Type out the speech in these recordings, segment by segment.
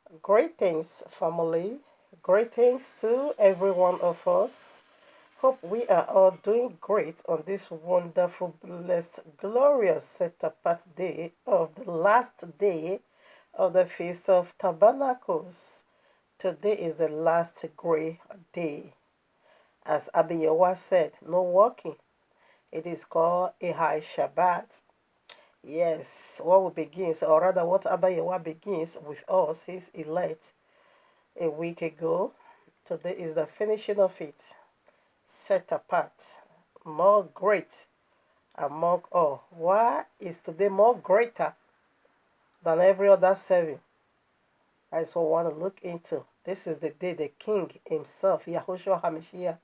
Greetings, family. Greetings to every one of us. Hope we are all doing great on this wonderful, blessed, glorious, set apart day of the last day of the Feast of Tabernacles. Today is the last great day. As Abiyawa said, no walking. It is called a high Shabbat. Yes, what we begins, or rather, what Abayawa begins with us, his elect, a week ago. Today is the finishing of it. Set apart, more great among all. Why is today more greater than every other serving? That's what we want to look into. This is the day the King himself, Yahushua HaMashiach,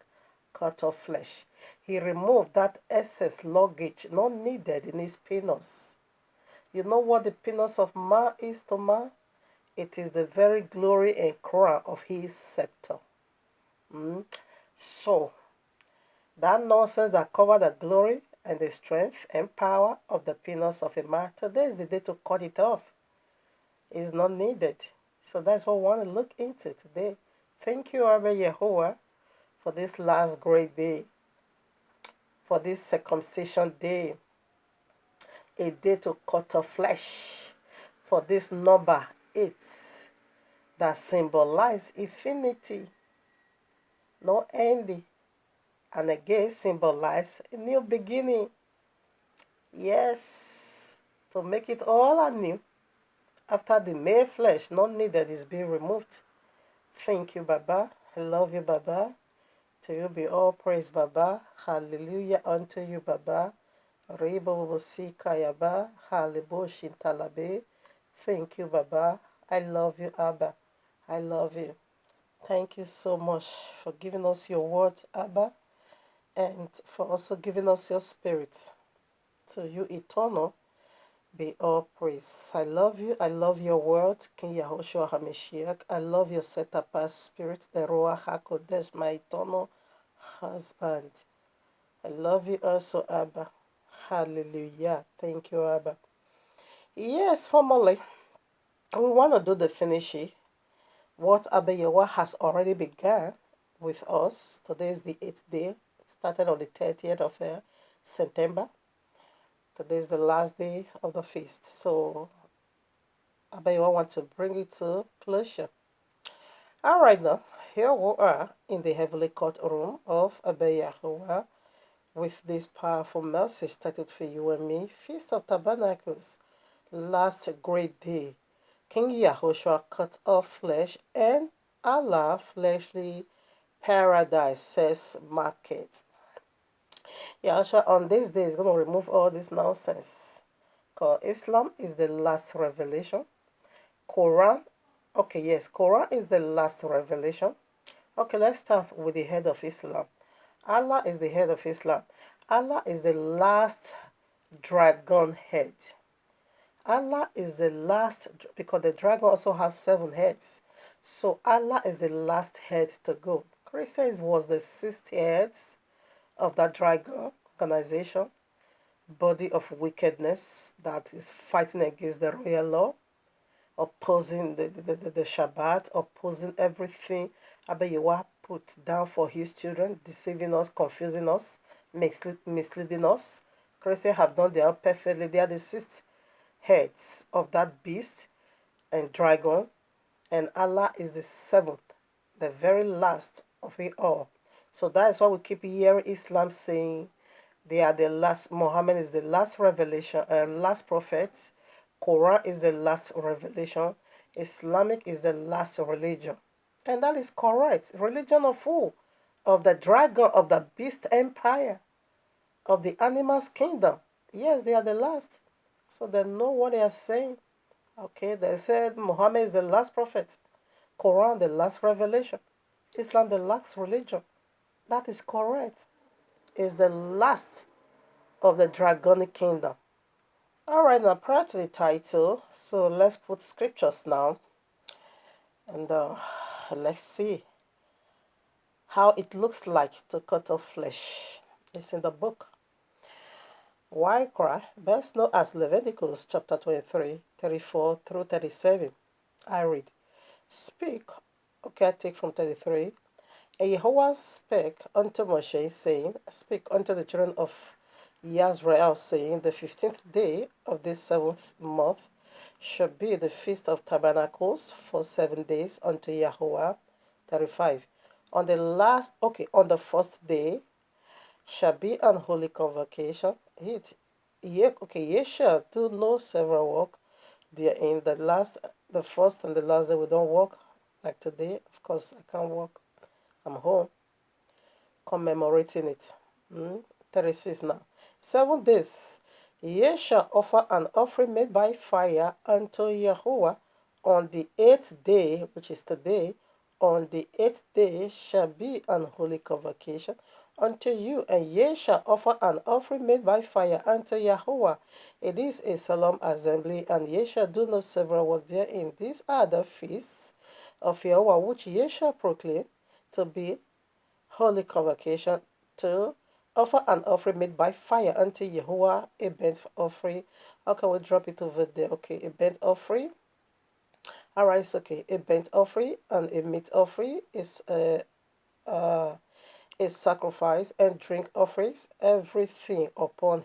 cut off flesh. He removed that excess luggage not needed in his penis. You know what the penis of man is to man? It is the very glory and crown of his scepter. So, that nonsense that covered the glory and the strength and power of the penis of a man, today is the day to cut it off. It's not needed. So that's what we want to look into today. Thank you, Abba Yehovah, for this last great day, for this circumcision day, a day to cut off flesh, for this number 8 that symbolize infinity, no ending, and again symbolize a new beginning. Yes, to make it all anew after the male flesh not needed is being removed. Thank you, Baba. I love you, Baba. To you be all praise, Baba. Hallelujah unto you, Baba. Rebo Sikayaba. Halibo Shintalabe. Thank you, Baba. I love you, Abba. I love you. Thank you so much for giving us your word, Abba, and for also giving us your spirit. To you, eternal, be all praise. I love you. I love your word, King Yahushua HaMashiach. I love your set apart spirit, the Ruach HaKodesh, my eternal husband. I love you also, Abba. Hallelujah. Thank you, Abba. Yes, family, we want to do the finishing. What Abba Yahweh has already begun with us. Today is the 8th day. Started on the 30th of September. Today is the last day of the feast. So Abayawa wants to bring it to closure. All right, now, here we are in the heavenly courtroom of Abayawa with this powerful message titled for you and me, Feast of Tabernacles, last great day. King Yahushua cut off flesh and Allah fleshly paradise, says Market. Yahushua on this day is going to remove all this nonsense. Because Islam is the last revelation. Quran, okay, yes, Quran is the last revelation. Okay, let's start with the head of Islam. Allah is the head of Islam. Allah is the last dragon head. Allah is the last, because the dragon also has 7 heads. So Allah is the last head to go. Christians was the 6th heads of that dragon organization, body of wickedness that is fighting against the royal law, opposing the Shabbat, opposing everything Abayewa put down for his children, deceiving us, confusing us, misleading us. Christians have done their own perfectly. They are the 6th heads of that beast and dragon, and Allah is the 7th, the very last of it all. So that is why we keep hearing Islam saying they are the last. Muhammad is the last revelation, last prophet. Quran is the last revelation. Islamic is the last religion. And that is correct. Religion of who? Of the dragon, of the beast empire, of the animals kingdom. Yes, they are the last. So they know what they are saying. Okay, they said Muhammad is the last prophet. Quran, the last revelation. Islam, the last religion. That is correct. Is the last of the dragonic kingdom. All right, now prior to the title, so let's put scriptures now, and let's see how it looks like to cut off flesh. It's in the book. Why cry? Best known as Leviticus chapter 23, 34 through 37. I read. Speak. Okay, I take from 33. And Yahweh spake unto Moshe, saying, Speak unto the children of Yisrael, saying, The 15th day of this 7th month shall be the feast of tabernacles for 7 days unto Yahweh. 35. On the first day shall be an holy convocation. Ye shall do no several work therein. The first and the last day we don't work, like today. Of course, I can't work. I'm home commemorating it. 36 now. 7 days ye shall offer an offering made by fire unto Yahweh on the 8th day, which is today. On the 8th day shall be an holy convocation unto you, and ye shall offer an offering made by fire unto Yahweh. It is a solemn assembly, and ye shall do no several work therein. These are the feasts of Yahweh, which ye shall proclaim to be holy convocation, to offer an offering made by fire unto Yahuwah, a burnt offering. How can we drop it over there? Okay, a burnt offering. All right, it's okay. A burnt offering and a meat offering is a sacrifice, and drink offerings, everything upon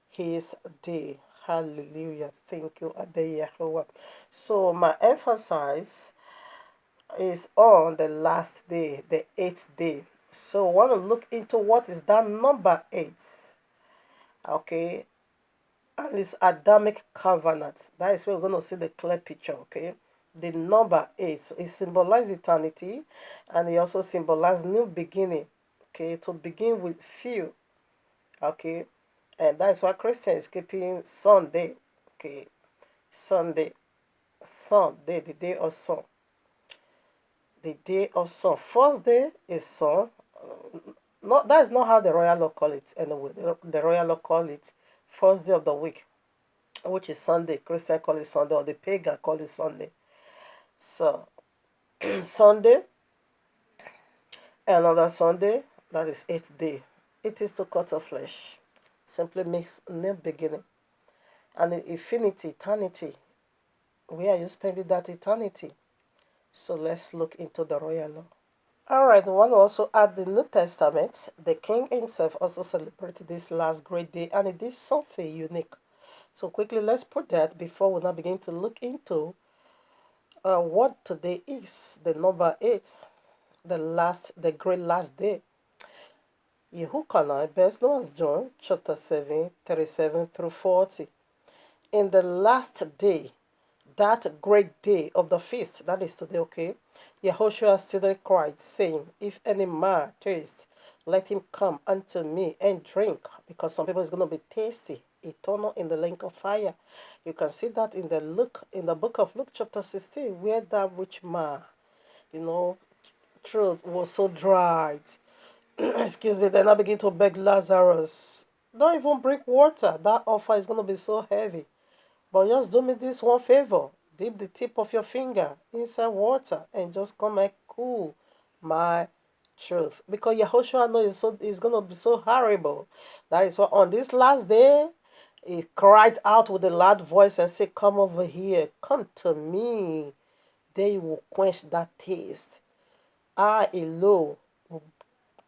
his day. Hallelujah. Thank you, Abba Yahuwah. So my emphasis is on the last day, the 8th day. So I want to look into what is that number 8. Okay. And it's Adamic covenant. That is where we're going to see the clear picture. Okay. The number 8. So it symbolizes eternity, and it also symbolizes new beginning. Okay. To begin with few. Okay. And that's why Christian is keeping Sunday. Okay. Sunday. Sunday, the day of sun. The day of sun. First day is sun. Not that is not how the royal law call it anyway. The royal law call it first day of the week, which is Sunday. Christian call it Sunday, or the pagan call it Sunday. So Sunday, another Sunday, that is 8th day. It is to cut off flesh. Simply makes new beginning. And in infinity, eternity. Where are you spending that eternity? So let's look into the royal law. Alright, one also add the New Testament. The king himself also celebrated this last great day, and it is something unique. So quickly, let's put that before we now begin to look into what today is, the number 8, the great last day. Yehukanai, best known as John, chapter 7, 37 through 40. In the last day, that great day of the feast, that is today, okay, Yehoshua stood and cried, saying, If any man thirst, let him come unto me and drink, because some people is going to be thirsty, eternal in the lake of fire. You can see that in the book of Luke chapter 16, where that rich man, throat was so dried. Excuse me, then I begin to beg Lazarus, don't even bring water. That offer is going to be so heavy. But just do me this one favor. Dip the tip of your finger inside water and just come and cool my truth. Because Yahushua knows it's going to be so horrible. That is why on this last day, he cried out with a loud voice and said, Come over here. Come to me. Then you will quench that taste. I alone will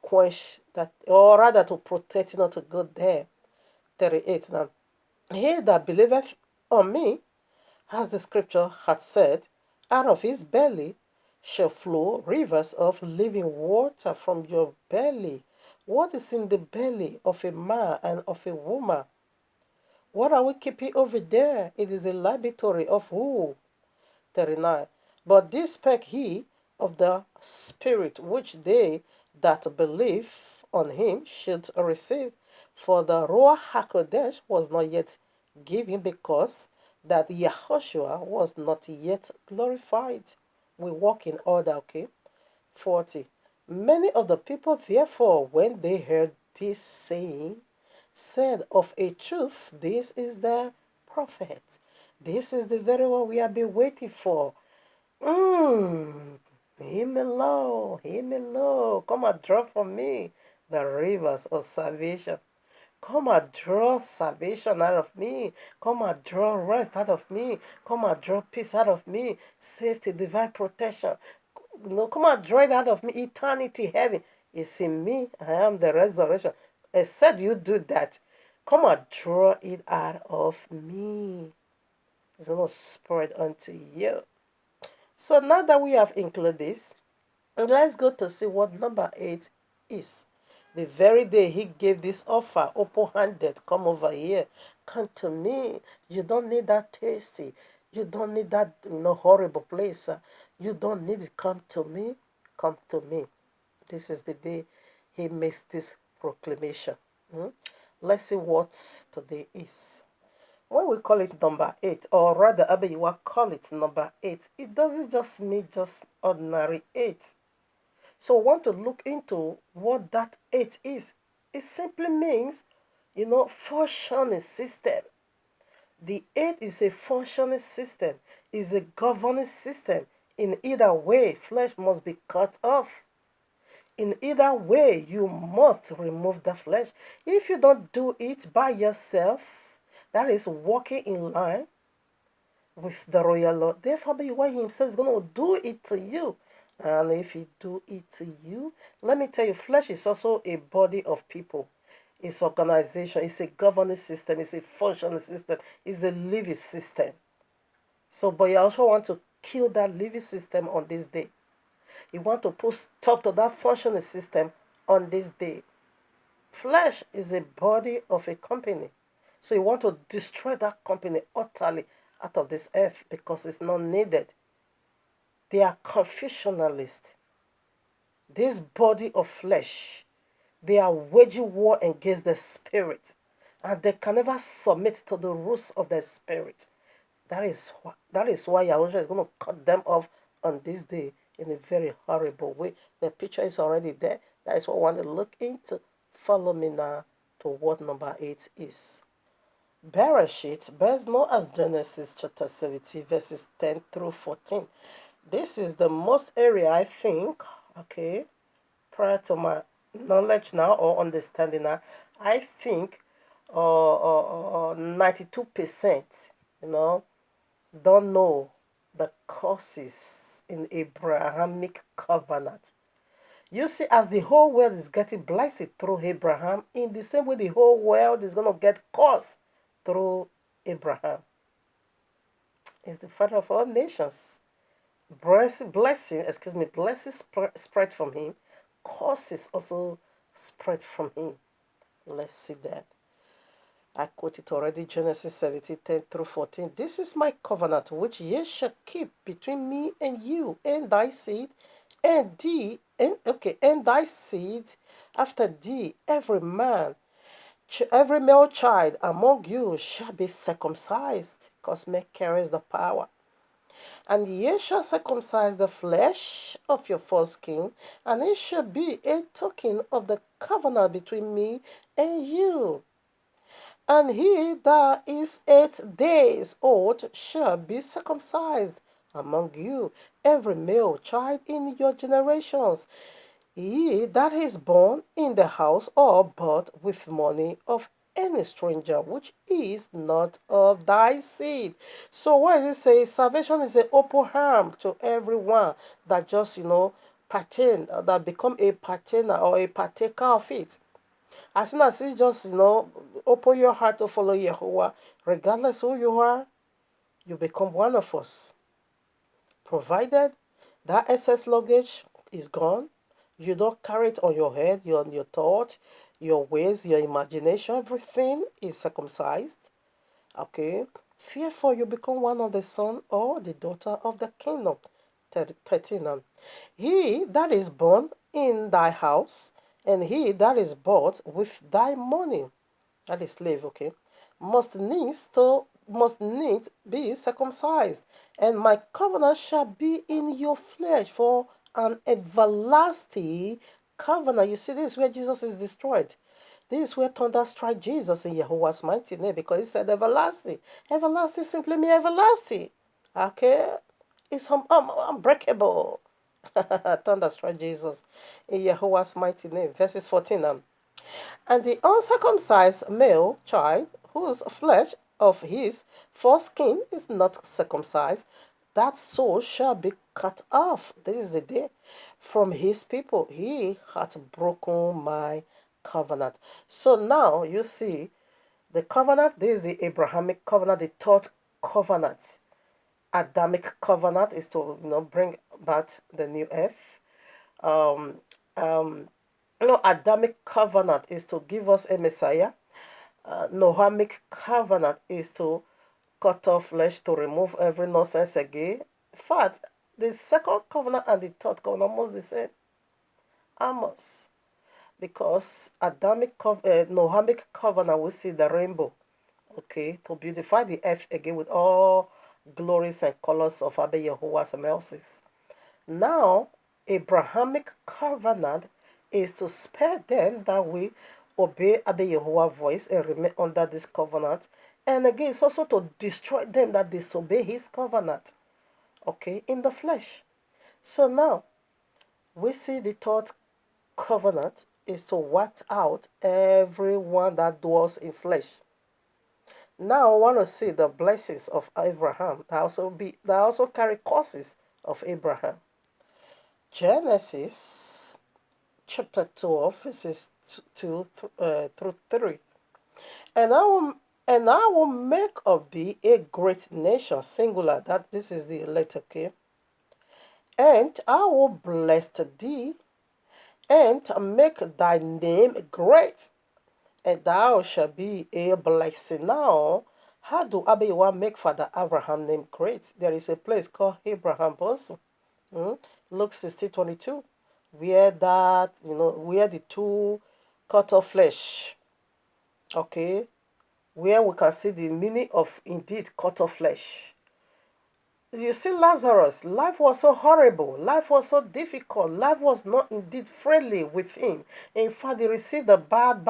quench that, or rather to protect you not to go there. 38 now. He that believeth on me, as the scripture had said, out of his belly shall flow rivers of living water from your belly. What is in the belly of a man and of a woman? What are we keeping over there? It is a laboratory of who? 39. But this spake he of the Spirit, which they that believe on him should receive. For the Ruach HaKodesh was not yet given, because that Yahushua was not yet glorified. We walk in order, okay? 40. Many of the people, therefore, when they heard this saying, said, Of a truth, this is the prophet. This is the very one we have been waiting for. Hear me low, hear me low. Come and draw from me the rivers of salvation. Come and draw salvation out of me. Come and draw rest out of me. Come and draw peace out of me. Safety, divine protection. Come and draw it out of me. Eternity, heaven is in me. I am the resurrection. Except you do that, come and draw it out of me. It's going to spread unto you. So now that we have included this, let's go to see what number 8 is. The very day he gave this offer, open-handed, come over here, come to me. You don't need that tasty. You don't need that horrible place. You don't need it. Come to me. Come to me. This is the day he makes this proclamation. Let's see what today is. When we call it number 8, or rather, Abeyiwa call it number 8, it doesn't just mean just ordinary 8. So we want to look into what that 8 is. It simply means, functioning system. The 8 is a functioning system, is a governing system. In either way, flesh must be cut off. In either way, you must remove the flesh. If you don't do it by yourself, that is walking in line with the royal law. Therefore, why himself is going to do it to you. And if he do it to you, let me tell you, flesh is also a body of people. It's organization, it's a governing system, it's a functioning system, it's a living system. So, but you also want to kill that living system on this day. You want to put stop to that functioning system on this day. Flesh is a body of a company. So you want to destroy that company utterly out of this earth because it's not needed. They are confusionalists. This body of flesh, they are waging war against the spirit. And they can never submit to the rules of the spirit. That is why Yahushua is going to cut them off on this day in a very horrible way. The picture is already there. That is what I want to look into. Follow me now to what number 8 is. Bereshit, best known as Genesis chapter 17, verses 10 through 14. This is the most area, I think, prior to my knowledge now or understanding now, I think 92%, don't know the causes in Abrahamic covenant. You see, as the whole world is getting blessed through Abraham, in the same way the whole world is going to get cursed through Abraham. He's the father of all nations. Blessings spread from him. Curses also spread from him. Let's see that. I quoted already, Genesis 17, 10 through 14. This is my covenant which ye shall keep between me and you and thy seed and thee, and thy seed after thee, every male child among you shall be circumcised, because man carries the power. And ye shall circumcise the flesh of your foreskin, and it shall be a token of the covenant between me and you. And he that is 8 days old shall be circumcised among you, every male child in your generations. He that is born in the house or bought with money of any stranger which is not of thy seed. So what does it say? Salvation is an open arm to everyone that just, pertain, that become a partaker or a partaker of it. As soon as you just, open your heart to follow Yehovah, regardless who you are, you become one of us. Provided that excess luggage is gone, you don't carry it on your head, on your thought, your ways, your imagination, everything is circumcised. Okay? Therefore, you become one of the son or the daughter of the kingdom. 13. He that is born in thy house, and he that is bought with thy money, that is slave, must needs be circumcised, and my covenant shall be in your flesh for an everlasting covenant. You see, this is where Jesus is destroyed. This is where thunder strike Jesus in Yahweh's mighty name, because he said everlasting. Everlasting simply means everlasting. Okay? It's unbreakable. Thunder strike Jesus in Yahweh's mighty name. Verses 14. And the uncircumcised male child, whose flesh of his foreskin is not circumcised, that soul shall be cut off. This is the day from his people. He hath broken my covenant. So now you see the covenant. This is the Abrahamic covenant, the third covenant. Adamic covenant is to bring back the new earth. Um, um, Adamic covenant is to give us a Messiah. Nohamic covenant is to cut off flesh, to remove every nonsense again. In fact, the second covenant and the third covenant are almost the same. Almost. Because Nohamic covenant, we see the rainbow. Okay, to beautify the earth again with all glories and colors of Abba Yehovah's mercies. Now, Abrahamic covenant is to spare them that we obey Abba Yehovah's voice and remain under this covenant. And again, it's also to destroy them that disobey his covenant. Okay, in the flesh. So now, we see the third covenant is to wipe out everyone that dwells in flesh. Now I want to see the blessings of Abraham that also carry curses of Abraham. Genesis chapter 12, verses 2 through 3. And I will make of thee a great nation, singular, that this is the letter K. And I will bless thee, and make thy name great, and thou shalt be a blessing. Now, how do Abiyahu make Father Abraham name great? There is a place called Abraham also. Luke 16:22, where where the two cut off flesh. Okay, where we can see the meaning of indeed cut off flesh. You see, Lazarus, life was so horrible, life was so difficult, life was not indeed friendly with him. In fact, he received the bad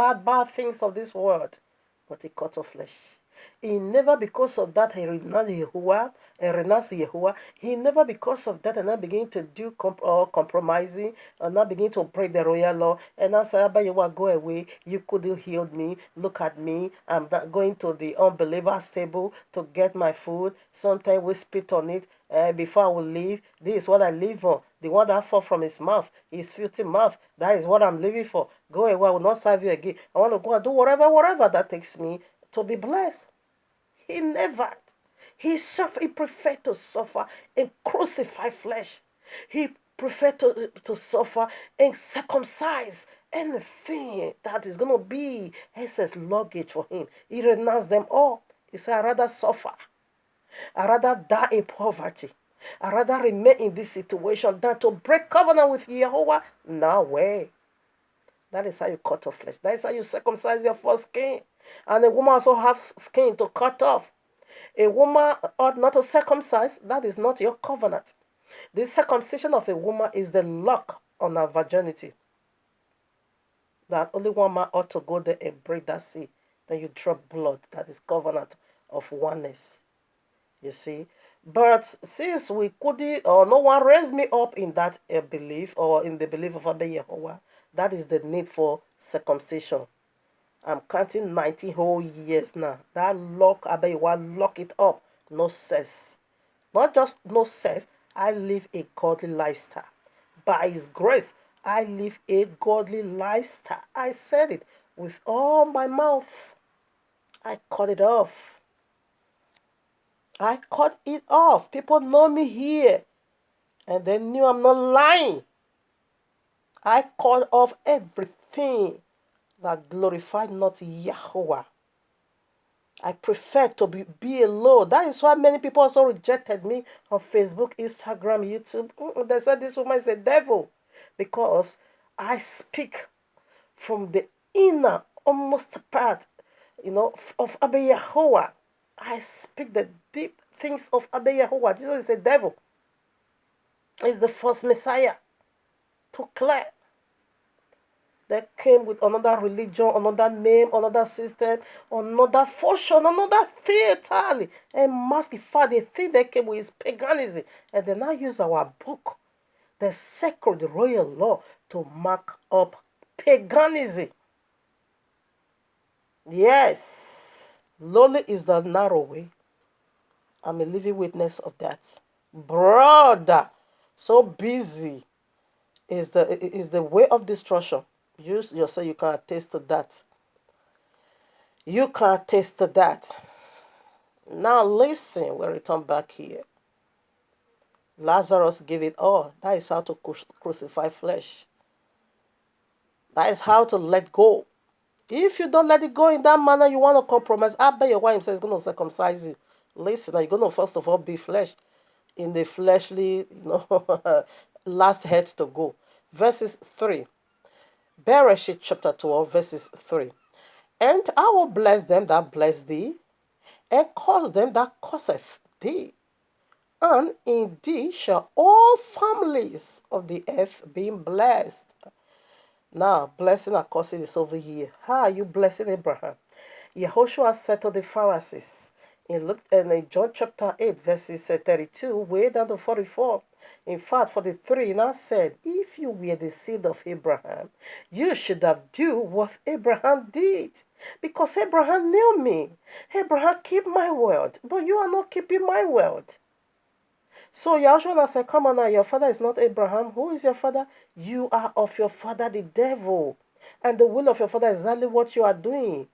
things of this world, but he cut off flesh. He never, because of that, he renounced Yahuwah. He never, because of that, and now begin to do compromising, and now begin to break the royal law. And now say, Abba Yahuwah, go away. You could have healed me. Look at me. I'm not going to the unbeliever's table to get my food. Sometimes we spit on it. Before I will leave, this is what I live for. The one that fall from his mouth, his filthy mouth, that is what I'm living for. Go away, I will not serve you again. I want to go and do whatever that takes me to be blessed. He never. He preferred to suffer and crucify flesh. He preferred to suffer and circumcise anything that is going to be excess luggage for him. He renounced them all. He said, I'd rather suffer. I'd rather die in poverty. I'd rather remain in this situation than to break covenant with Jehovah. No way. That is how you cut off flesh. That is how you circumcise your foreskin. And a woman also has skin to cut off. A woman ought not to circumcise. That is not your covenant. The circumcision of a woman is the lock on her virginity. That only one man ought to go there and break that seal. Then you drop blood. That is covenant of oneness. You see. But since we couldn't, or no one raised me up in that belief, or in the belief of Abba Yehovah, that is the need for circumcision. I'm counting 90 whole years now. That lock, Abba Yehovah, lock it up. No cess. Not just no cess. I live a godly lifestyle. By His grace, I live a godly lifestyle. I said it with all my mouth. I cut it off. I cut it off. People know me here. And they knew I'm not lying. I cut off everything that glorified not Yahweh. I prefer to be alone. That is why many people also rejected me on Facebook, Instagram, YouTube. They said this woman is a devil. Because I speak from the inner, almost part, of Abba Yehovah. I speak the deep things of Abba Yehovah. Jesus is a devil. He's the first Messiah. To clear. They came with another religion, another name, another system, another function, another thing entirely. And mask, in fact, the thing they came with is paganism. And they now use our book, the sacred royal law, to mark up paganism. Yes. Lonely is the narrow way. I'm a living witness of that. Brother, so busy is the way of destruction. You yourself you can attest to that. You can attest to that. Now listen, we return back here. Lazarus gave it all. That is how to crucify flesh. That is how to let go. If you don't let it go in that manner, you want to compromise. I bet your wife says going to circumcise you. Listen, you're going to first of all be flesh in the fleshly, last head to go. Verses 3. Bereshit chapter 12, verses 3. And I will bless them that bless thee, and curse them that curseth thee. And in thee shall all families of the earth be blessed. Now, blessing and cursing is over here. How are you blessing Abraham? Yehoshua said to the Pharisees in John chapter 8, verses 32, way down to 44. In fact, 43 now said, if you were the seed of Abraham, you should have do what Abraham did. Because Abraham knew me. Abraham keep my word, but you are not keeping my word. So Yahushua said, come on now, your father is not Abraham. Who is your father? You are of your father, the devil. And the will of your father is exactly what you are doing.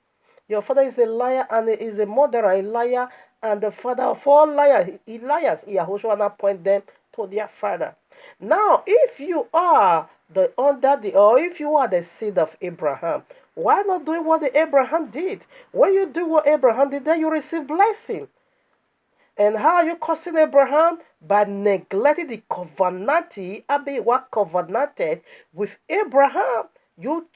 Your father is a liar and is a murderer, a liar, and the father of all liars. Liars. Yahushua now point them to their father. Now, if you are if you are the seed of Abraham, why not doing what the Abraham did? When you do what Abraham did, then you receive blessing. And how are you cursing Abraham? By neglecting the covenant, what covenanted with Abraham. You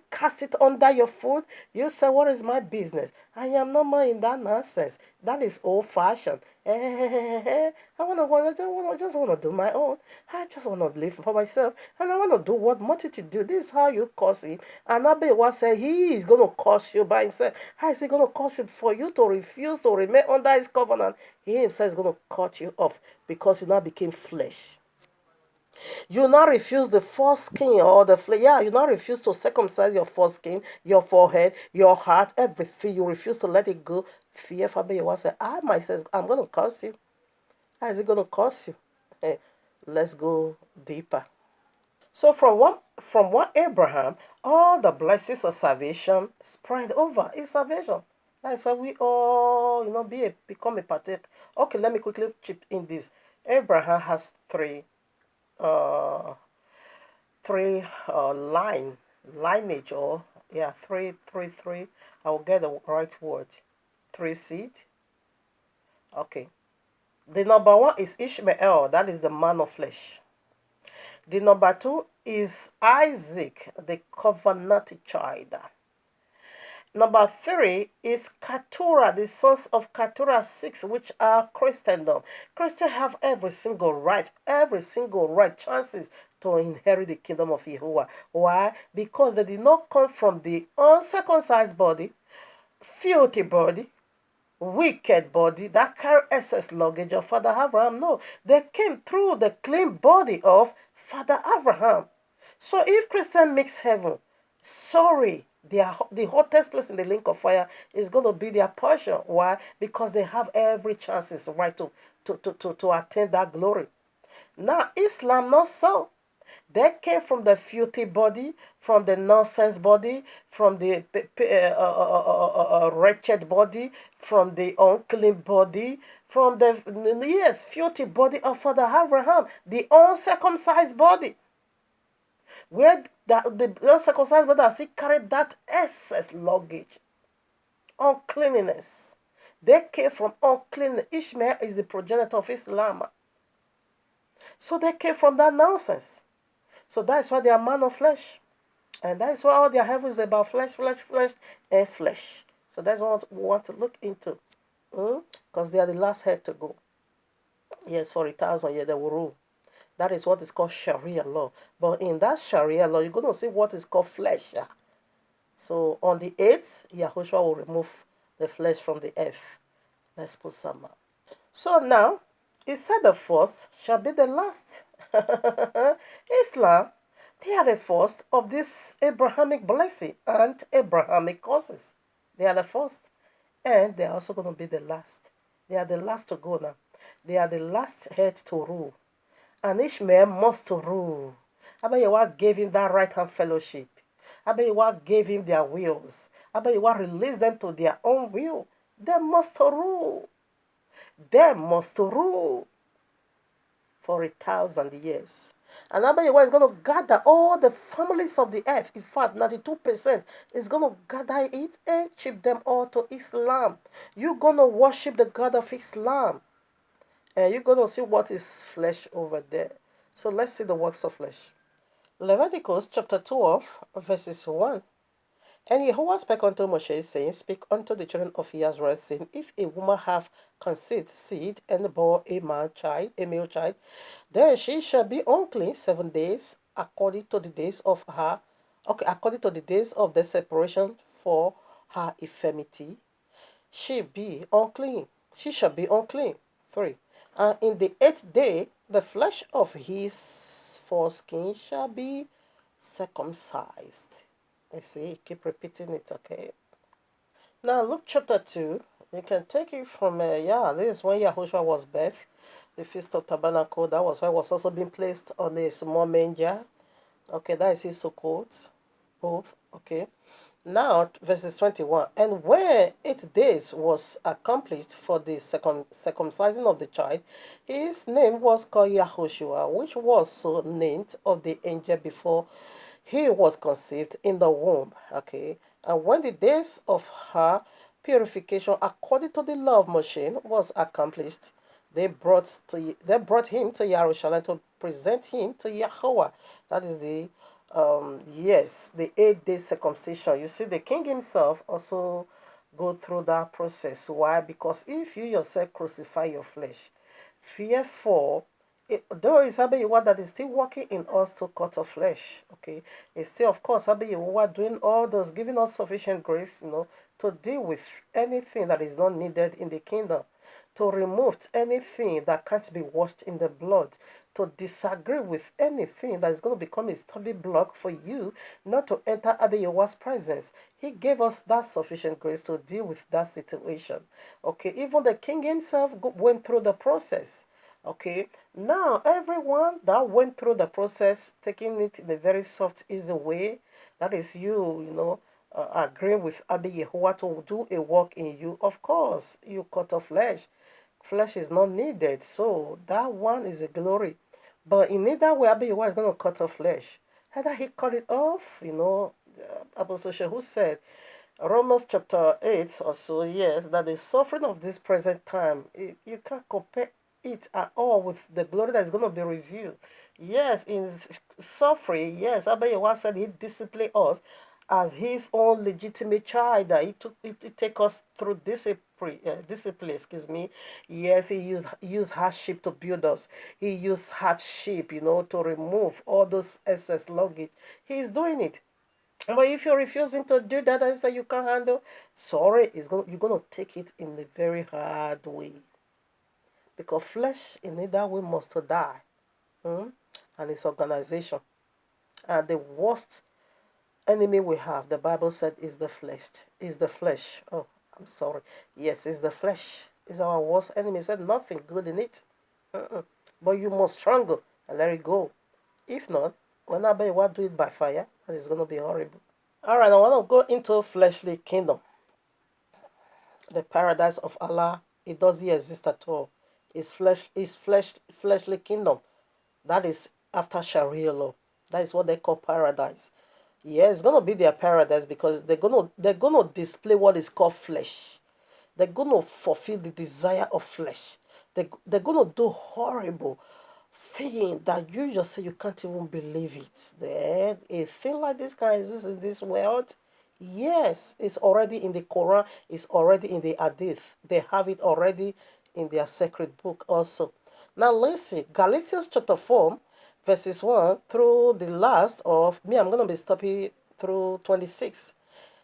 cast it under your foot. You say, what is my business? I am not more in that nonsense. That is old fashioned. I just want to do my own. I just want to live for myself. And I want to do what multitude do. This is how you curse him. And Abiwa said he is going to curse you by himself. How is he going to curse you? For you to refuse to remain under his covenant, he himself is going to cut you off because you now became flesh. You now refuse the foreskin or the flesh. Yeah, you now refuse to circumcise your foreskin, your forehead, your heart, everything. You refuse to let it go. Fear Fabiwa said, I myself, I'm going to curse you. How is it going to curse you? Hey, let's go deeper. So from one Abraham, all the blessings of salvation spread over is salvation. That's why we all, become a partaker. Okay, let me quickly chip in this. Abraham has uh, three lineage, or yeah, three. I will get the right word. Three seed. Okay. The number one is Ishmael, that is the man of flesh. The number two is Isaac, the covenant child. Number three is Keturah, the sons of Keturah 6, which are Christendom. Christians have every single right chances to inherit the kingdom of Yahuwah. Why? Because they did not come from the uncircumcised body, filthy body, wicked body that carry excess luggage of Father Abraham. No, they came through the clean body of Father Abraham. So if Christian makes heaven, sorry, the hottest place in the link of fire is going to be their portion. Why? Because they have every chances right to attain that glory. Now, Islam not so. They came from the filthy body, from the nonsense body, from the wretched body, from the unclean body, from the, yes, filthy body of Father Abraham, the uncircumcised body. Where the uncircumcised body has carried that excess luggage, uncleanness. They came from uncleanness. Ishmael is the progenitor of Islam. So they came from that nonsense. So that's why they are man of flesh. And that's why all their heaven is about flesh, and flesh. So that's what we want to look into. Because they are the last head to go. Yes, for 1,000 years they will rule. That is what is called Sharia law. But in that Sharia law, you're going to see what is called flesh. So on the 8th, Yahushua will remove the flesh from the earth. Let's put some up. So now, it said the first shall be the last. Islam, they are the first of this Abrahamic blessing and Abrahamic curses. They are the first, and they are also going to be the last. They are the last to go now. They are the last head to rule. And each man must to rule. Abayewa gave him that right hand fellowship. Abayewa gave him their wills. Abayewa released them to their own will. They must to rule. They must to rule for 1,000 years. And Abayewa is going to gather all the families of the earth. In fact, 92% is going to gather it and ship them all to Islam. You're going to worship the God of Islam. And you're going to see what is flesh over there. So let's see the works of flesh. Leviticus chapter 12, verses 1. And Yehova spake unto Moshe, saying, Speak unto the children of Israel, saying, If a woman have conceived seed and bore a male child, then she shall be unclean 7 days, according to the days of the separation for her infirmity. She shall be unclean. 3. And in the 8th day, the flesh of his foreskin shall be circumcised. I see, keep repeating it, okay? Now, Luke chapter 2, you can take it from, this is when Yahushua was birthed, the Feast of Tabernacle. That was why it was also being placed on a small manger. Okay, that is his Sukkot, both, okay? Now, verses 21. And when 8 days was accomplished for the circumcising of the child, his name was called Yahushua, which was so named of the angel before he was conceived in the womb. Okay. And when the days of her purification according to the law of Moshe was accomplished, they brought him to Jerusalem to present him to Yahweh. That is the 8-day circumcision. You see, the king himself also go through that process. Why? Because if you yourself crucify your flesh, fearful, though it's Abayewa that is still working in us to cut off flesh, okay? It's still, of course, Abayewa doing all those, giving us sufficient grace, to deal with anything that is not needed in the kingdom, to remove anything that can't be washed in the blood, to disagree with anything that is going to become a stumbling block for you not to enter Abayewa's presence. He gave us that sufficient grace to deal with that situation, okay? Even the king himself went through the process. Okay, now everyone that went through the process, taking it in a very soft, easy way, that is agreeing with Abba Yehovah to do a work in you. Of course, you cut off flesh. Flesh is not needed, so that one is a glory. But in either way, Abba Yehovah is going to cut off flesh. Either he cut it off, Apostle Shehu said, Romans chapter 8 or so, yes, that the suffering of this present time, you can't compare it at all with the glory that is going to be revealed. Yes, in suffering, yes, Abba Yehovah said he disciplined us as his own legitimate child, that he take us through discipline, excuse me. Yes, he used hardship to build us. He used hardship, to remove all those excess luggage. He's doing it. But if you're refusing to do that and say you can't handle, sorry, you're going to take it in a very hard way. Because flesh in either way must die. And its organization. And the worst enemy we have, the Bible said, is the flesh. Is the flesh. Oh, I'm sorry. Yes, it's the flesh. It's our worst enemy. It said nothing good in it. But you must strangle and let it go. If not, when I do it by fire, that is going to be horrible. All right, I want to go into fleshly kingdom. The paradise of Allah, it doesn't exist at all. It's fleshly kingdom. That is after Sharia law. That is what they call paradise. Yeah, it's gonna be their paradise because they're gonna display what is called flesh. They're gonna fulfill the desire of flesh. They're gonna do horrible thing that you just say you can't even believe it. Then a thing like this guy exists in this world. Yes, it's already in the Quran, it's already in the Hadith. They have it already in their sacred book also. Now let's see, Galatians chapter 4, verses 1 through the last of me. I'm going to be stopping through 26.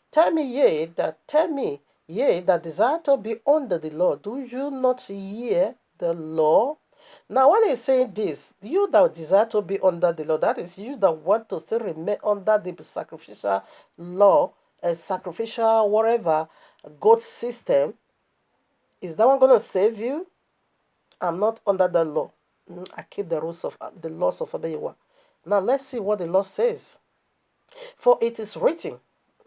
Tell me, ye that desire to be under the law, do you not hear the law? Now, when he's saying this, you that desire to be under the law, that is you that want to still remain under the sacrificial law, sacrificial whatever, goat system, is that one going to save you? I'm not under the law. I keep the rules of the laws of Yahweh. Now let's see what the law says. For it is written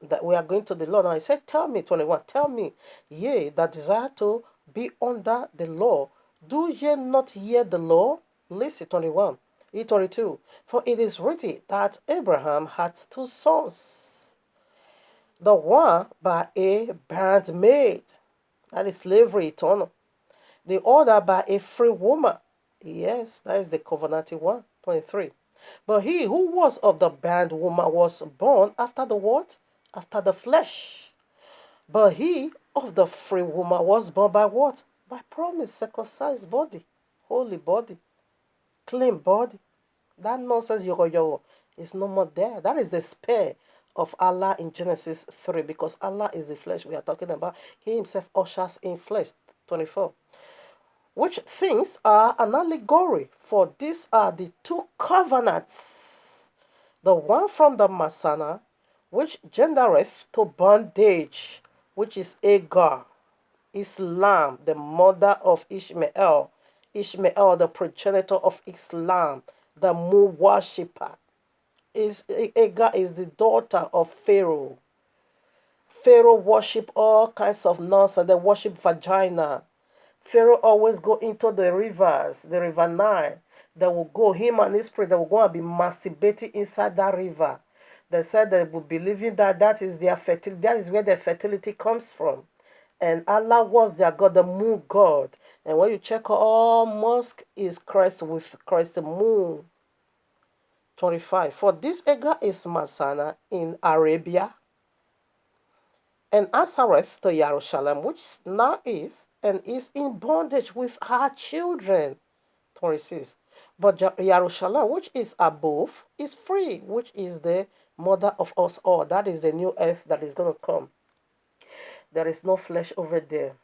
that we are going to the law. Now I said, tell me, 21, tell me, ye that desire to be under the law, do ye not hear the law? Listen, 21, 22. For it is written that Abraham had two sons, the one by a bondmaid, that is slavery eternal, the other by a free woman. Yes, that is the covenanting one. 23. But he who was of the bondwoman was born after the what? After the flesh. But he of the free woman was born by what? By promise, circumcised body, holy body, clean body. That nonsense yogo is no more there. That is the spare of Allah in Genesis 3, because Allah is the flesh we are talking about. He himself ushers in flesh. 24. Which things are an allegory, for these are the two covenants. The one from the Masana, which gendereth to bondage, which is Agar, Islam, the mother of Ishmael, Ishmael, the progenitor of Islam, the moon worshipper. Agar is the daughter of Pharaoh. Pharaoh worship all kinds of nonsense. They worship vagina. Pharaoh always go into the rivers, the river Nile. They will go, him and his priest, they will go and be masturbating inside that river. They said they will believing that that is their fertility, that is where their fertility comes from. And Allah was their God, the moon god. And when you check all mosque is Christ with Christ the moon. 25. For this Agar is Masana in Arabia, and Azareth to Jerusalem, which now is and is in bondage with her children. 26. But Jerusalem, which is above, is free, which is the mother of us all. That is the new earth that is going to come. There is no flesh over there.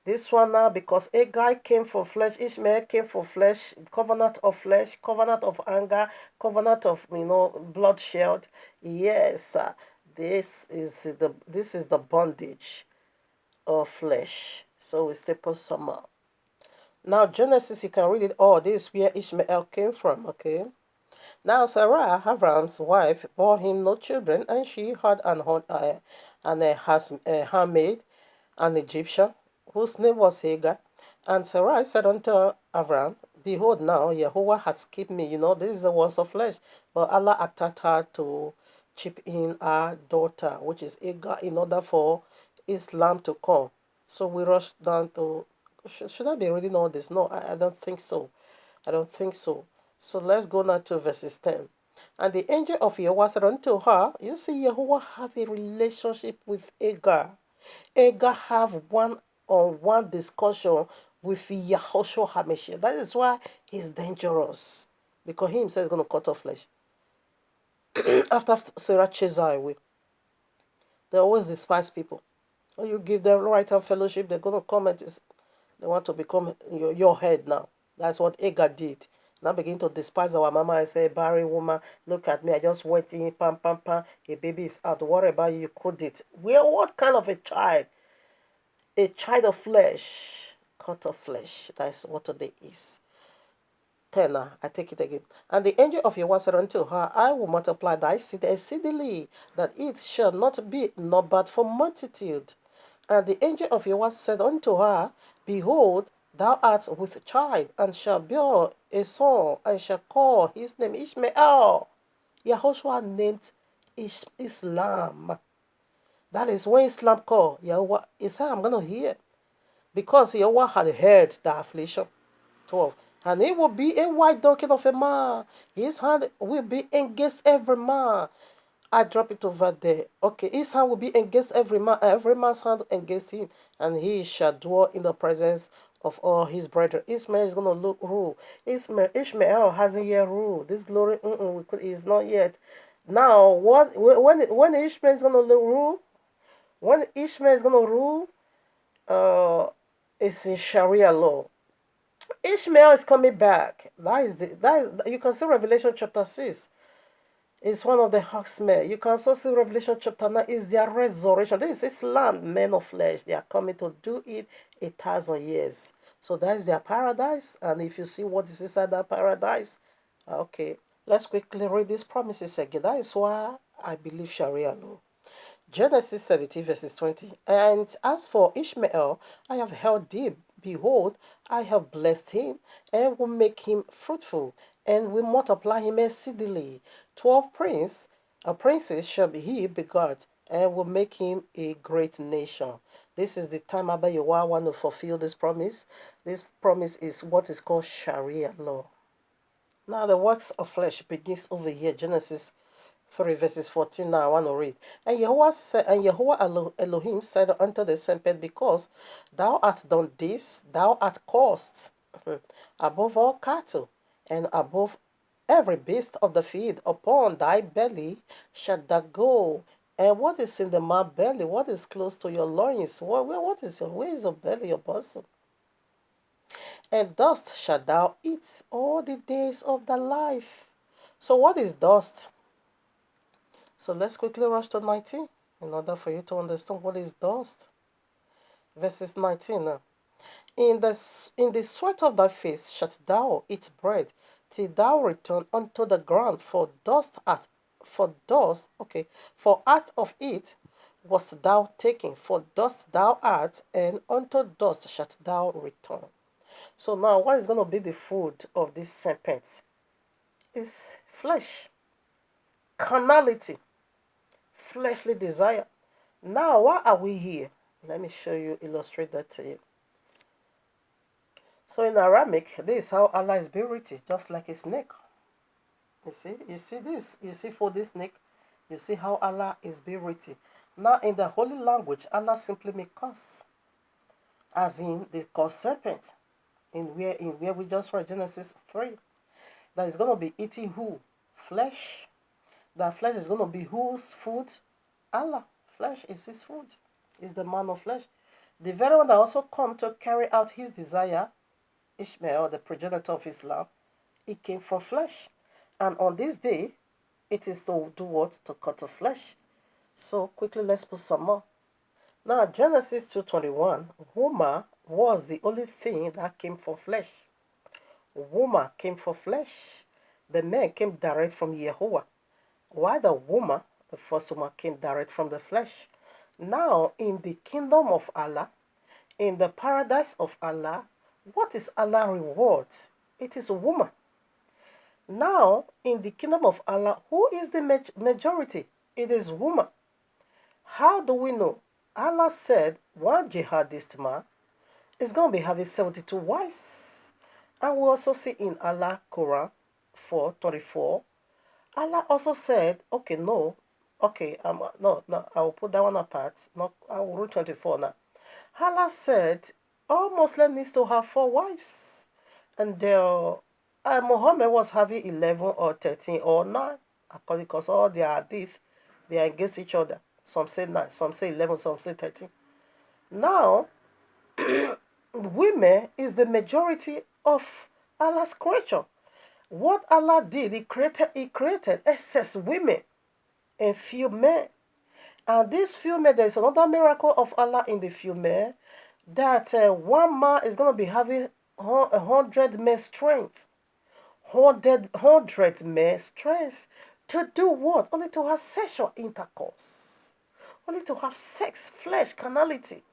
This one now, because Agar came for flesh, Ishmael came for flesh, covenant of anger, covenant of bloodshed. Yes, this is the bondage of flesh. So we step on some more. Now Genesis, you can read it all. This is where Ishmael came from. Okay. Now Sarah, Abraham's wife, bore him no children, and she had a handmaid, an Egyptian, whose name was Hagar. And Sarai said unto Abraham, behold, now Jehovah has kept me. This is the words of flesh. But Allah acted her to chip in our daughter, which is Hagar, in order for Islam to come. So we rush down to, should I be reading all this? No, I don't think so. I don't think so. So let's go now to verses 10. And the angel of Yahweh said unto her, you see, Yahweh have a relationship with Hagar. Hagar have one-on-one discussion with Yahushua HaMashiach. That is why he's dangerous. Because he himself is going to cut off flesh. After Sarah chased her away, they always despise people. When you give them right hand fellowship, they're going to come and they want to become your head now. That's what Hagar did. Now begin to despise our mama and say, barren woman, look at me, I just went in, pam, pam, pam, a baby is out. What about you could it? What kind of a child? A child of flesh, cut of flesh. That's what today is. 10, I take it again. And the angel of Yahweh said unto her, I will multiply thy seed exceedingly, that it shall not be not but for multitude. And the angel of Yahweh said unto her, behold, thou art with child, and shalt bear a son, and shall call his name Ishmael. Yahushua named Islam. That is when Islam called. Yahweh, he said, I'm going to hear. Because Yahweh had heard the affliction. 12. And it will be a white donkey of a man. His hand will be against every man. I drop it over there. Okay, his hand will be against every man's hand against him, and he shall dwell in the presence of all his brethren. Ishmael is going to rule. Ishmael hasn't yet ruled. This glory is not yet. Now, when Ishmael is going to rule, it's in Sharia law. Ishmael is coming back. That is you can see Revelation chapter 6. It's one of the horsemen. You can also see Revelation chapter 9 is their resurrection. This is land, men of flesh. They are coming to do it 1,000 years. So that is their paradise. And if you see what is inside that paradise, okay, let's quickly read these promises again. That is why I believe Sharia law. Genesis 17, verses 20. And as for Ishmael, I have held thee. Behold, I have blessed him, and will make him fruitful, and will multiply him exceedingly. 12 princes shall be he begot, and will make him a great nation. This is the time Abba Yahweh want to fulfill this promise. This promise is what is called Sharia law. Now the works of flesh begins over here, Genesis 3 verses 14. Now I want to read. And Yahweh Elohim said unto the serpent, because thou art done this, thou art cursed above all cattle, and above every beast of the field. Upon thy belly shalt thou go. And what is in the man belly? What is close to your loins? Where is your belly, your bosom? And dust shalt thou eat all the days of thy life. So what is dust? So let's quickly rush to 19 in order for you to understand what is dust. Verses 19 now. In the sweat of thy face shalt thou eat bread, till thou return unto the ground, for out of it wast thou taken, for dust thou art, and unto dust shalt thou return. So now what is going to be the food of this serpent? Is flesh, carnality, fleshly desire. Now, why are we here? Let me show you, illustrate that to you. So in Aramaic, this is how Allah is being written, just like a snake. You see this? You see for this snake, you see how Allah is being written. Now in the holy language, Allah simply makes curse, as in the curse serpent, in where we just read Genesis 3, that is going to be eating who? Flesh. That flesh is going to be whose food? Allah. Flesh is his food. Is the man of flesh. The very one that also come to carry out his desire, Ishmael, the progenitor of Islam, it came from flesh. And on this day, it is to do what? To cut off flesh. So quickly let's put some more. Now Genesis 2:21, woman was the only thing that came from flesh. Woman came from flesh. The man came direct from Yehovah. While the woman, the first woman, came direct from the flesh. Now, in the kingdom of Allah, in the paradise of Allah, what is Allah's reward? It is a woman. Now, in the kingdom of Allah, who is the majority? It is woman. How do we know? Allah said one jihadist man is going to be having 72 wives. And we also see in Allah Quran 4:24. Allah also said, okay, no, I will put that one apart. No, I will read 24 now. Allah said, all Muslims needs to have 4 wives. And Muhammad was having 11 or 13 or 9, according because all their hadith, they are against each other. Some say 9, some say 11, some say 13. Now, women is the majority of Allah's creature. What Allah did, He created excess women and few men. And these few men, there is another miracle of Allah in the few men, that one man is going to be having 100 men strength. 100 men strength. To do what? Only to have sexual intercourse. Only to have sex, flesh, carnality.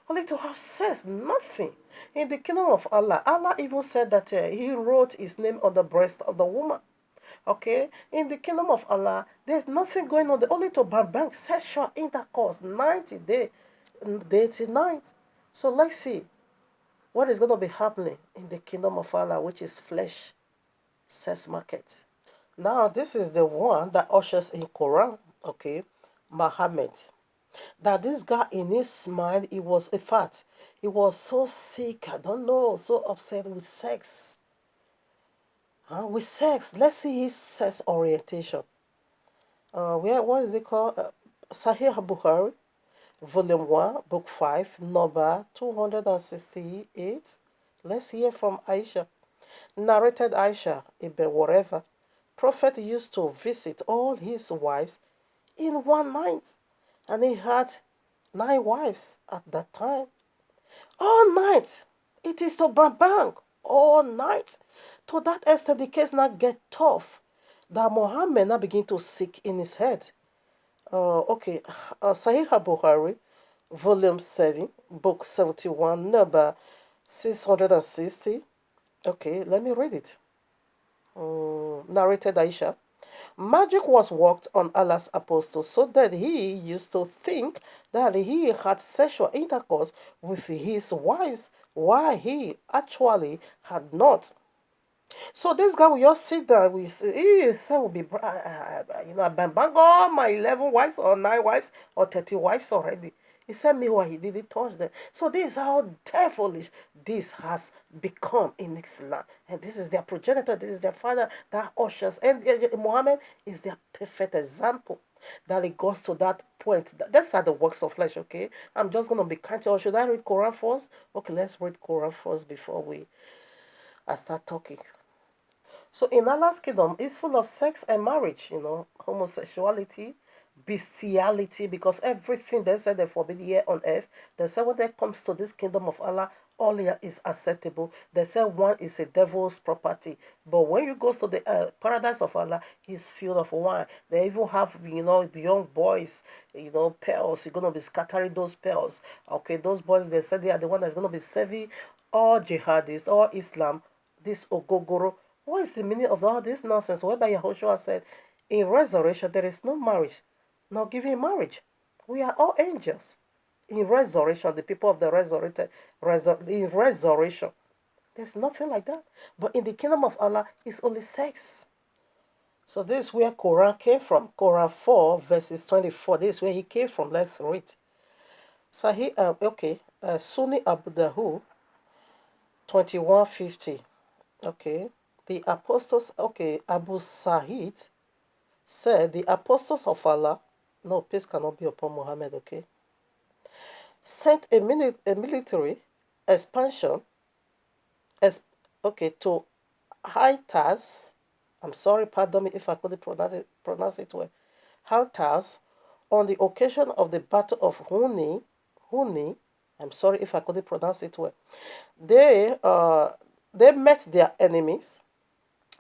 Only to have sex, nothing. In the kingdom of Allah, Allah even said that He wrote His name on the breast of the woman. Okay? In the kingdom of Allah, there's nothing going on. Only to bang sexual intercourse, 90 day to night. So let's see what is going to be happening in the kingdom of Allah, which is flesh, sex market. Now, this is the one that ushers in Quran, okay? Muhammad. That this guy in his mind, he was a fat. He was so sick, I don't know, so upset with sex. With sex, let's see his sex orientation. What is it called? Sahih Bukhari, Volume 1, Book 5, number 268. Let's hear from Aisha. Narrated Aisha, ibn whatever, Prophet used to visit all his wives in one night, and he had 9 wives at that time. All night. It is to bang bang all night. To that extent, the case now get tough. That Muhammad now begin to sick in his head. Okay, Sahih Bukhari, volume 7, book 71, number 660. Okay, let me read it. Narrated Aisha. Magic was worked on Allah's apostle so that he used to think that he had sexual intercourse with his wives while he actually had not. So this guy will just sit there. He said, "Will be, I bang all my 11 wives or 9 wives or 30 wives already." He said, "Meanwhile, he didn't touch them." So this is how devilish this has become in Islam, and this is their progenitor. This is their father that ushers, and Muhammad is their perfect example. That it goes to that point. That's are the works of flesh. Okay, I'm just gonna be kind to you. Or should I read Quran first? Okay, let's read Quran first before I start talking. So in Allah's kingdom, it's full of sex and marriage, homosexuality, bestiality, because everything they said they forbid here on earth, they say when it comes to this kingdom of Allah, all here is acceptable. They say one is a devil's property. But when you go to the paradise of Allah, it's filled of wine. They even have, young boys, pearls. You're going to be scattering those pearls. Okay, those boys, they said they are the one that's going to be serving all jihadists, all Islam, this ogogoro. What is the meaning of all this nonsense? Whereby Yahushua said, in resurrection, there is no marriage, not giving marriage. We are all angels. In resurrection, the people of the resurrected, in resurrection, there's nothing like that. But in the kingdom of Allah, it's only sex. So this is where Quran came from. Quran 4, verses 24. This is where he came from. Let's read. Sunni Abu Dawud 2150. Okay. The apostles, Abu Sa'id said, the apostles of Allah, no, peace cannot be upon Muhammad, okay, sent a military expansion, to Hittaz. I'm sorry, pardon me if I couldn't pronounce it well. Hittaz, on the occasion of the Battle of Huni. I'm sorry if I couldn't pronounce it well. They met their enemies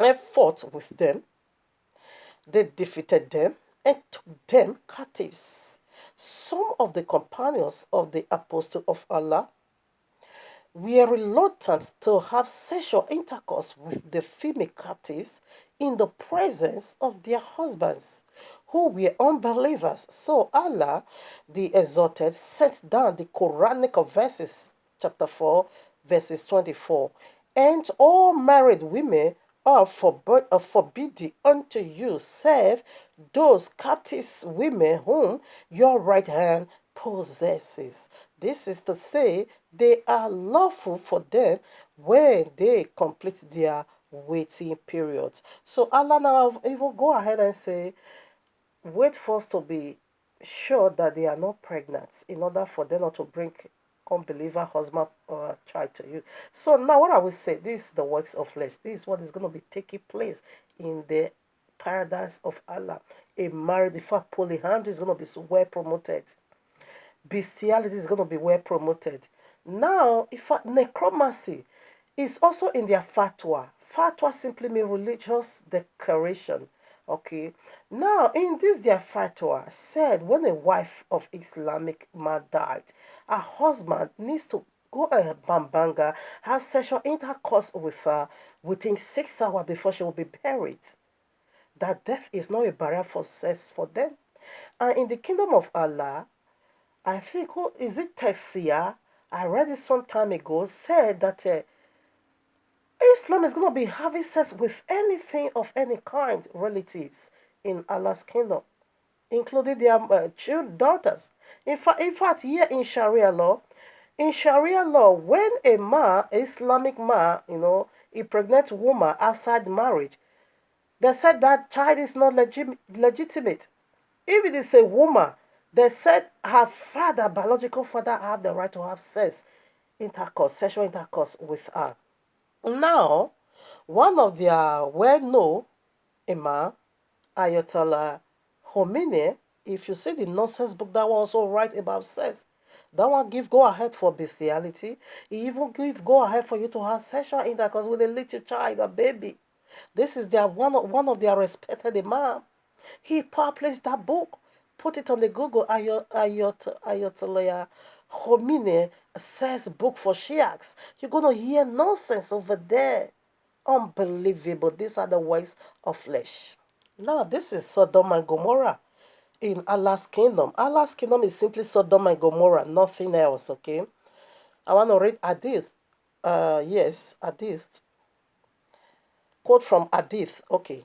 and fought with them. They defeated them and took them captives. Some of the companions of the Apostle of Allah were reluctant to have sexual intercourse with the female captives in the presence of their husbands, who were unbelievers. So Allah, the Exalted, sent down the Quranic verses, chapter 4, verses 24. And all married women are forbidden unto you, save those captive women whom your right hand possesses. This is to say, they are lawful for them when they complete their waiting periods. So Allah now even go ahead and say, wait first to be sure that they are not pregnant in order for them not to bring unbeliever husband or child to you. So now what I will say, this is the works of flesh. This is what is going to be taking place in the paradise of Allah. A marriage, in fact, polyandry is going to be so well promoted. Bestiality is going to be well promoted. Now, in fact, necromancy is also in their fatwa. Fatwa simply means religious declaration. Okay. Now, in this their fatwa said when a wife of Islamic man died, her husband needs to go a bambanga, have sexual intercourse with her within 6 hours before she will be buried. That death is not a barrier for sex for them. And in the kingdom of Allah, I think, is it Texia? I read it some time ago, said that Islam is going to be having sex with anything of any kind, relatives in Allah's kingdom, including their daughters. In fact, here in Sharia law, when a man, Islamic man, a pregnant woman outside marriage, they said that child is not legitimate. If it is a woman, they said her father, biological father, have the right to have sexual intercourse with her. Now, one of their well-known Emma, Ayatollah Khomeini, if you see the nonsense book that one also write about sex, that one give go ahead for bestiality. He even give go ahead for you to have sexual intercourse with a little child, a baby. This is their one of their respected imam. He published that book. Put it on the Google. Ayatollah Khomeini says book for Shiaks. You're gonna hear nonsense over there. Unbelievable. These are the works of flesh. Now, this is Sodom and Gomorrah in Allah's kingdom. Allah's kingdom is simply Sodom and Gomorrah, nothing else, okay? I want to read Hadith. Yes, Hadith. Quote from Hadith, okay.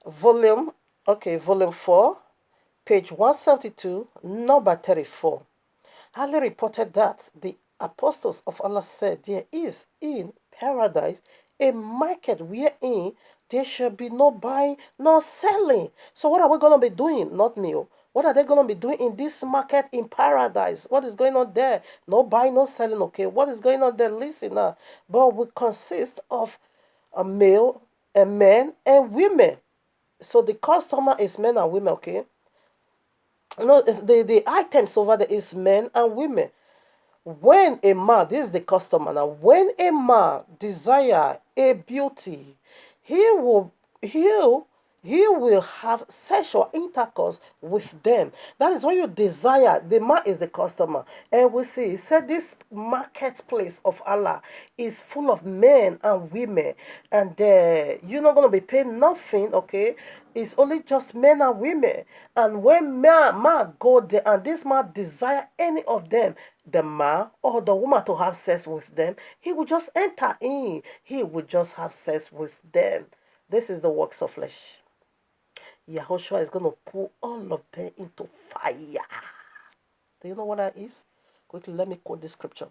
Volume, volume 4, page 172, number 34. Ali reported that the apostles of Allah said, there is in paradise a market wherein there shall be no buying nor selling. So what are we going to be doing? Not me. What are they going to be doing in this market in paradise? What is going on there? No buying, no selling. Okay, what is going on there? Listen now. But we consist of a male, a men, and women. So the customer is men and women. Okay. No, it's the items over there is men and women. When a man, this is the customer now, when a man desire a beauty, he will he'll he will have sexual intercourse with them. That is when you desire. The man is the customer. And we see, he said this marketplace of Allah is full of men and women. And you're not going to be paying nothing, okay? It's only just men and women. And when man go there and this man desire any of them, the man or the woman to have sex with them, he will just enter in. He will just have sex with them. This is the works of flesh. Yahushua is going to pull all of them into fire. Do you know what that is? Quickly, let me quote this scripture.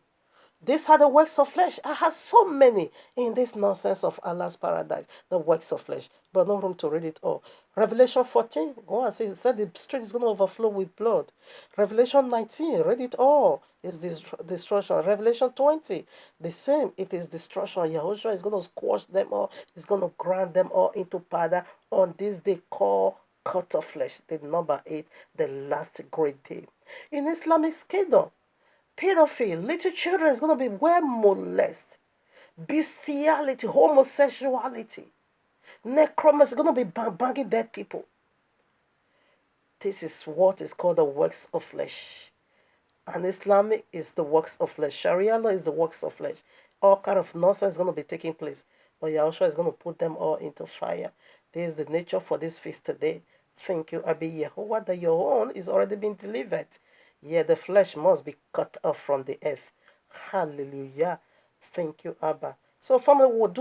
These are the works of flesh. I have so many in this nonsense of Allah's paradise, the works of flesh, but no room to read it all. Revelation 14, go and see, it said the street is going to overflow with blood. Revelation 19, read it all. It's destruction. Revelation 20, the same. It is destruction. Yahushua is going to squash them all. He's going to grind them all into powder on this day called cut of flesh, the number 8, the last great day. In Islamic kingdom, pedophile, little children is going to be well molested. Bestiality, homosexuality, necromancy is going to be banging dead people. This is what is called the works of flesh. And Islamic is the works of flesh. Sharia law is the works of flesh. All kind of nonsense is going to be taking place. But Yahushua is going to put them all into fire. This is the nature for this feast today. Thank you, Abi Yehovah, that your own is already been delivered. Yeah, the flesh must be cut off from the earth. Hallelujah. Thank you, Abba. So, family, we'll do